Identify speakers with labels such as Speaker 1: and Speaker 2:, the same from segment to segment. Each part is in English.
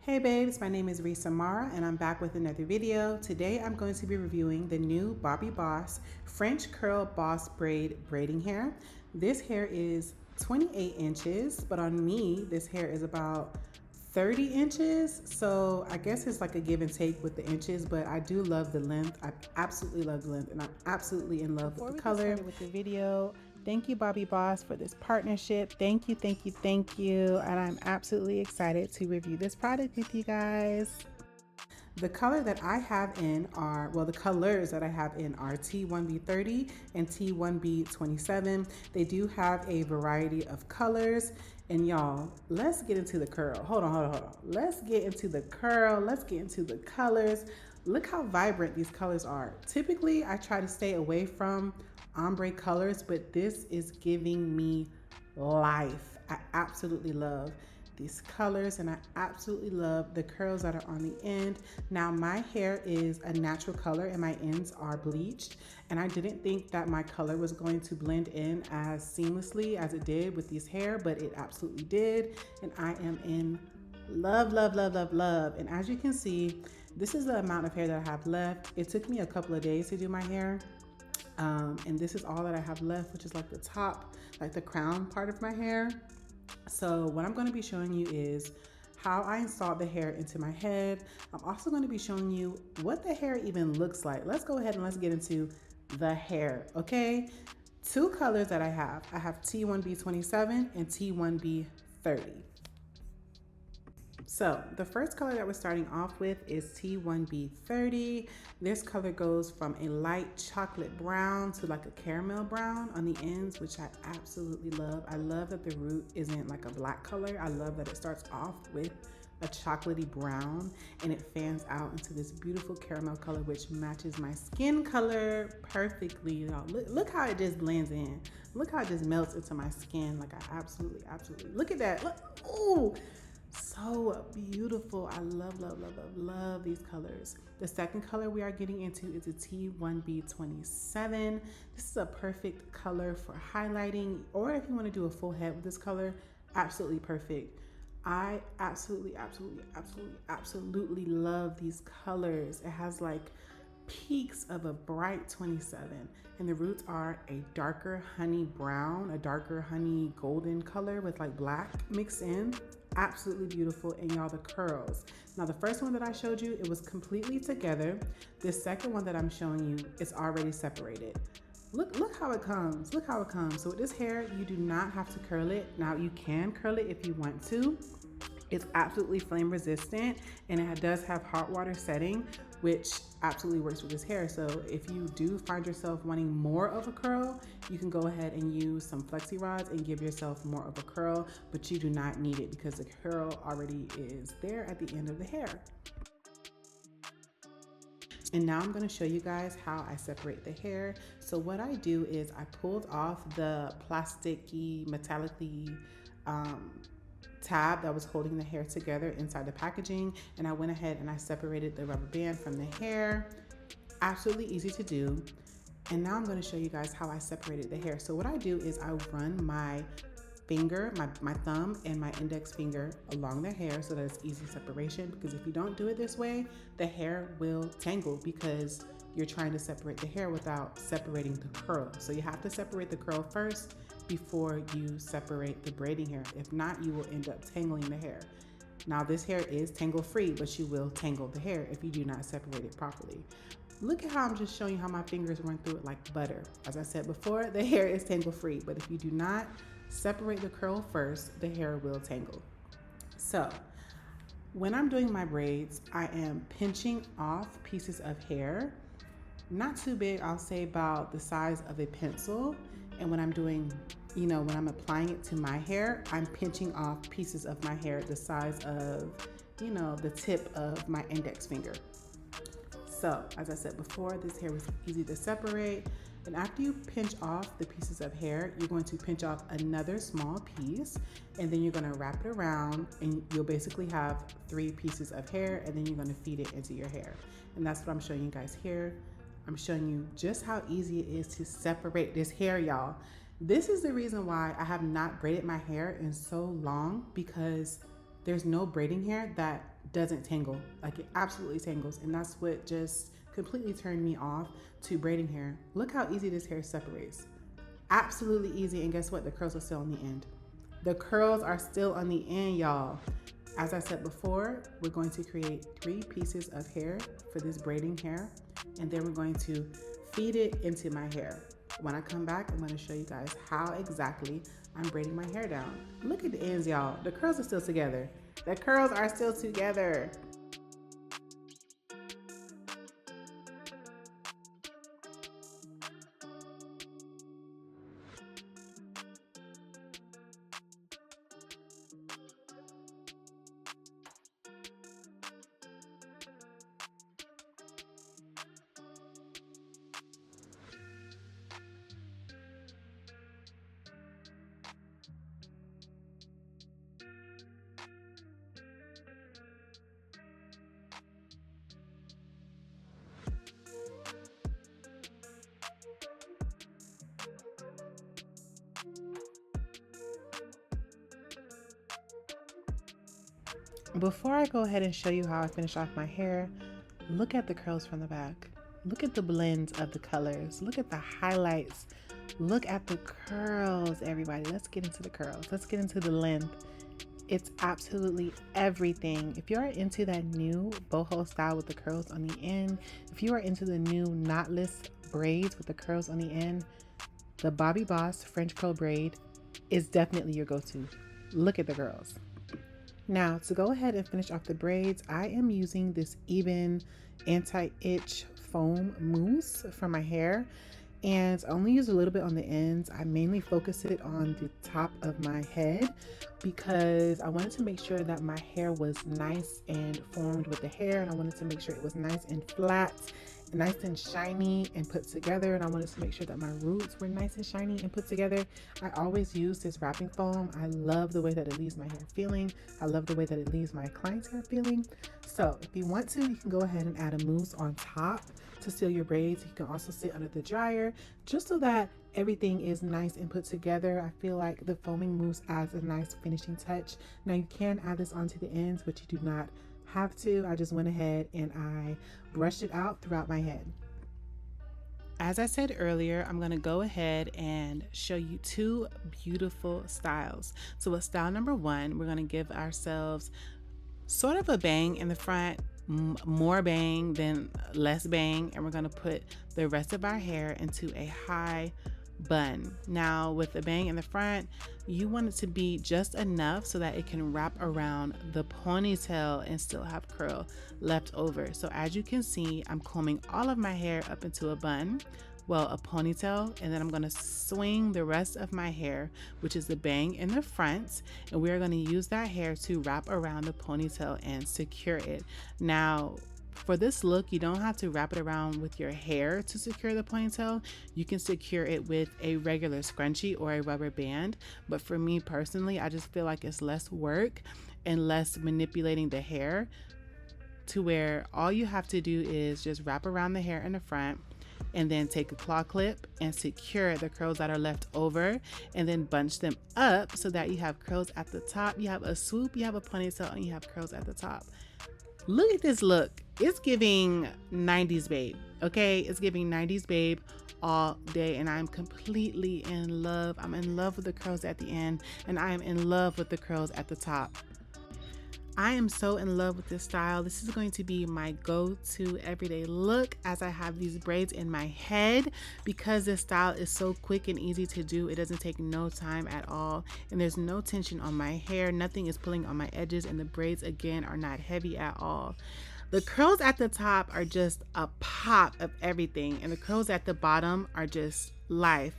Speaker 1: Hey babes, my name is Risa Mara and I'm back with another video. Today I'm going to be reviewing the new Bobbi Boss French Curl Boss Braid braiding hair. This hair is 28 inches, but on me this hair is about 30 inches. So I guess it's like a give and take with the inches, but I do love the length. I absolutely love the length and I'm absolutely in love with the color. Before we get started with the video, thank you, Bobbi Boss, for this partnership. Thank you, thank you, thank you. And I'm absolutely excited to review this product with you guys. The color that I have in are, well, the colors that I have in are T1B30 and T1B27. They do have a variety of colors. And y'all, let's get into the curl. Hold on. Let's get into the curl. Let's get into the colors. Look how vibrant these colors are. Typically, I try to stay away from ombre colors, but this is giving me life. I absolutely love these colors and I absolutely love the curls that are on the end. Now my hair is a natural color and my ends are bleached, and I didn't think that my color was going to blend in as seamlessly as it did with these hair, but it absolutely did, and I am in love. And as you can see, this is the amount of hair that I have left. It took me a couple of days to do my hair. And this is all that I have left, which is like the top, like the crown part of my hair. So what I'm going to be showing you is how I installed the hair into my head. I'm also going to be showing you what the hair even looks like. Let's go ahead and let's get into the hair, okay? Two colors that I have T1B27 and T1B30. So the first color that we're starting off with is T1B30. This color goes from a light chocolate brown to like a caramel brown on the ends, which I absolutely love. I love that the root isn't like a black color. I love that it starts off with a chocolatey brown and it fans out into this beautiful caramel color, which matches my skin color perfectly. Look how it just blends in. Look how it just melts into my skin. Like I absolutely, look at that. Look, ooh. So beautiful. I love these colors. The second color we are getting into is a T1B27. This is a perfect color for highlighting, or if you want to do a full head with this color, absolutely perfect. I absolutely love these colors. It has like peaks of a bright 27, and the roots are a darker honey brown, a darker honey golden color with like black mixed in. Absolutely beautiful. And y'all, the curls. Now the first one that I showed you, it was completely together. This second one that I'm showing you is already separated. Look how it comes. Look how it comes. So with this hair, you do not have to curl it. Now you can curl it if you want to. It's absolutely flame resistant, and it does have hot water setting, which absolutely works with this hair. So if you do find yourself wanting more of a curl, you can go ahead and use some flexi rods and give yourself more of a curl, but you do not need it because the curl already is there at the end of the hair. And now I'm going to show you guys how I separate the hair. So what I do is I pulled off the plasticky, metallic-y tab that was holding the hair together inside the packaging, and I went ahead and I separated the rubber band from the hair. Absolutely easy to do. And now I'm going to show you guys how I separated the hair. So what I do is I run my finger, my thumb and my index finger along the hair so that it's easy separation, because if you don't do it this way, the hair will tangle because you're trying to separate the hair without separating the curl. So you have to separate the curl first before you separate the braiding hair. If not, you will end up tangling the hair. Now this hair is tangle free, but you will tangle the hair if you do not separate it properly. Look at how I'm just showing you how my fingers run through it like butter. As I said before, the hair is tangle free, but if you do not separate the curl first, the hair will tangle. So when I'm doing my braids, I am pinching off pieces of hair, not too big, I'll say about the size of a pencil. And when I'm doing, when I'm applying it to my hair, I'm pinching off pieces of my hair the size of, the tip of my index finger. So as I said before, this hair was easy to separate. And after you pinch off the pieces of hair, you're going to pinch off another small piece, and then you're going to wrap it around, and you'll basically have 3 pieces of hair, and then you're going to feed it into your hair. And that's what I'm showing you guys here. I'm showing you just how easy it is to separate this hair, y'all. This is the reason why I have not braided my hair in so long, because there's no braiding hair that doesn't tangle. Like, it absolutely tangles, and that's what just completely turned me off to braiding hair. Look how easy this hair separates. Absolutely easy. And guess what? The curls are still on the end. The curls are still on the end, y'all. As I said before, we're going to create 3 pieces of hair for this braiding hair, and then we're going to feed it into my hair. When I come back, I'm going to show you guys how exactly I'm braiding my hair down. Look at the ends, y'all. The curls are still together. The curls are still together. Before I go ahead and show you how I finish off my hair, look at the curls from the back. Look at the blends of the colors. Look at the highlights. Look at the curls, everybody. Let's get into the curls. Let's get into the length. It's absolutely everything. If you are into that new boho style with the curls on the end, if you are into the new knotless braids with the curls on the end, the Bobbi Boss French curl braid is definitely your go-to. Look at the curls. Now, to go ahead and finish off the braids, I am using this Ebin anti-itch foam mousse for my hair, and I only use a little bit on the ends. I mainly focus it on the top of my head because I wanted to make sure that my hair was nice and formed with the hair, and I wanted to make sure it was nice and flat, nice and shiny and put together, and I wanted to make sure that my roots were nice and shiny and put together. I always use this wrapping foam. I love the way that it leaves my hair feeling. I love the way that it leaves my client's hair feeling. So if you want to, you can go ahead and add a mousse on top to seal your braids. You can also sit under the dryer just so that everything is nice and put together. I feel like the foaming mousse adds a nice finishing touch. Now you can add this onto the ends, but you do not have to. I just went ahead and I brushed it out throughout my head. As I said earlier, I'm going to go ahead and show you 2 beautiful styles. So with style number 1, we're going to give ourselves sort of a bang in the front, more bang than less bang, and we're going to put the rest of our hair into a high bun. Now with the bang in the front, you want it to be just enough so that it can wrap around the ponytail and still have curl left over. So as you can see, I'm combing all of my hair up into a bun, well, a ponytail, and then I'm going to swing the rest of my hair, which is the bang in the front, and we're going to use that hair to wrap around the ponytail and secure it. Now for this look, you don't have to wrap it around with your hair to secure the ponytail. You can secure it with a regular scrunchie or a rubber band. But for me personally, I just feel like it's less work and less manipulating the hair, to where all you have to do is just wrap around the hair in the front and then take a claw clip and secure the curls that are left over, and then bunch them up so that you have curls at the top, you have a swoop, you have a ponytail, and you have curls at the top. Look at this look. It's giving 90s babe, okay? It's giving 90s babe all day, and I'm completely in love. I'm in love with the curls at the end, and I am in love with the curls at the top. I am so in love with this style. This is going to be my go-to everyday look as I have these braids in my head, because this style is so quick and easy to do. It doesn't take no time at all, and there's no tension on my hair. Nothing is pulling on my edges, and the braids again are not heavy at all. The curls at the top are just a pop of everything, and the curls at the bottom are just life.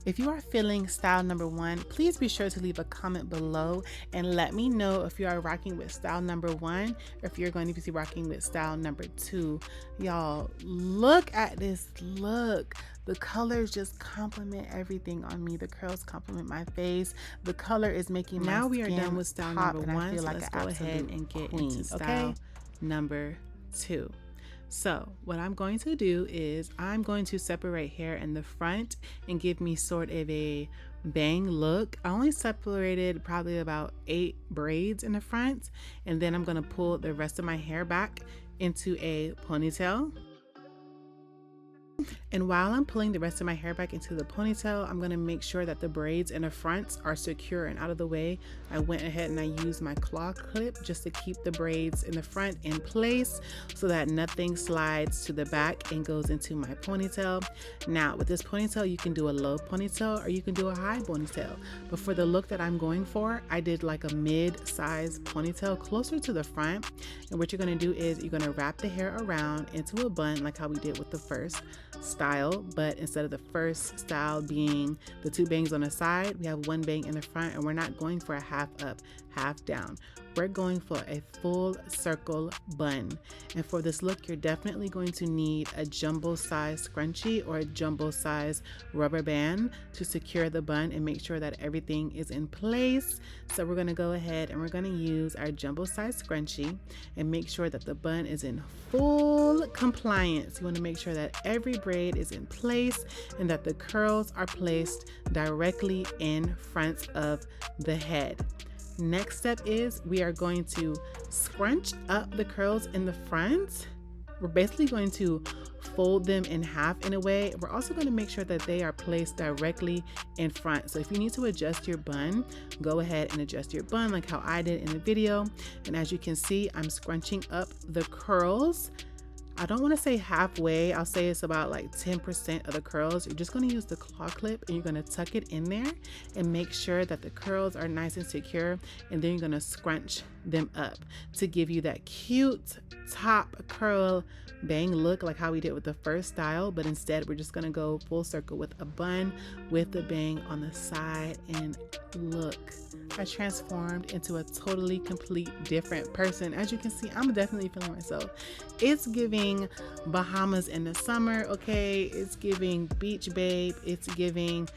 Speaker 1: If you are feeling style number 1, please be sure to leave a comment below and let me know if you are rocking with style number 1 or if you're going to be rocking with style number 2. Y'all, look at this look. The colors just complement everything on me. The curls complement my face. The color is making my
Speaker 2: Now we are
Speaker 1: skin
Speaker 2: done with style
Speaker 1: pop,
Speaker 2: number
Speaker 1: and I
Speaker 2: 1,
Speaker 1: feel
Speaker 2: so
Speaker 1: like
Speaker 2: let's
Speaker 1: an
Speaker 2: go ahead
Speaker 1: absolute
Speaker 2: and get
Speaker 1: queen,
Speaker 2: into style number 2. So what I'm going to do is I'm going to separate hair in the front and give me sort of a bang look. I only separated probably about 8 braids in the front, and then I'm gonna pull the rest of my hair back into a ponytail. And while I'm pulling the rest of my hair back into the ponytail, I'm gonna make sure that the braids in the front are secure and out of the way. I went ahead and I used my claw clip just to keep the braids in the front in place so that nothing slides to the back and goes into my ponytail. Now with this ponytail, you can do a low ponytail or you can do a high ponytail. But for the look that I'm going for, I did like a mid-size ponytail closer to the front. And what you're gonna do is you're gonna wrap the hair around into a bun like how we did with the first style, but instead of the first style being the 2 bangs on the side, we have 1 bang in the front, and we're not going for a half up, half down. We're going for a full circle bun. And for this look, you're definitely going to need a jumbo size scrunchie or a jumbo size rubber band to secure the bun and make sure that everything is in place. So we're gonna go ahead and we're gonna use our jumbo size scrunchie and make sure that the bun is in full compliance. You wanna make sure that every braid is in place and that the curls are placed directly in front of the head. Next step is we are going to scrunch up the curls in the front. We're basically going to fold them in half in a way. We're also going to make sure that they are placed directly in front. So if you need to adjust your bun, go ahead and adjust your bun like how I did in the video. And as you can see, I'm scrunching up the curls. I don't want to say halfway. I'll say it's about like 10% of the curls. You're just going to use the claw clip and you're going to tuck it in there and make sure that the curls are nice and secure. And then you're going to scrunch them up to give you that cute top curl bang look like how we did with the first style, but instead we're just going to go full circle with a bun with the bang on the side. And look, I transformed into a totally complete different person. As you can see, I'm definitely feeling myself. It's giving Bahamas in the summer, okay? It's giving beach babe. It's giving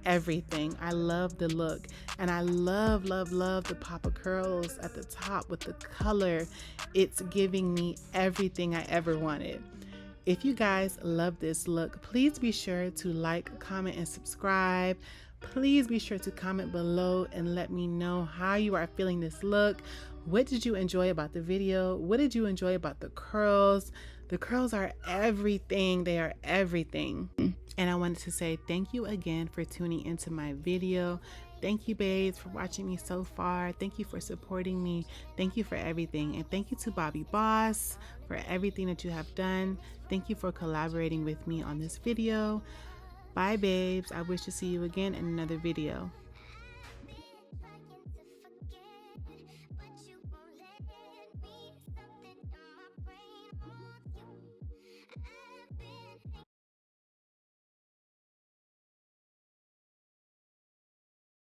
Speaker 2: everything. I love the look, and I love the pop of curls at the top with the color. It's giving me everything I ever wanted. If you guys love this look, please be sure to like, comment, and subscribe. Please be sure to comment below and let me know how you are feeling this look. What did you enjoy about the video? What did you enjoy about the curls? The curls are everything. They are everything. And I wanted to say thank you again for tuning into my video. Thank you, babes, for watching me so far. Thank you for supporting me. Thank you for everything. And thank you to Bobbi Boss for everything that you have done. Thank you for collaborating with me on this video. Bye, babes. I wish to see you again in another video.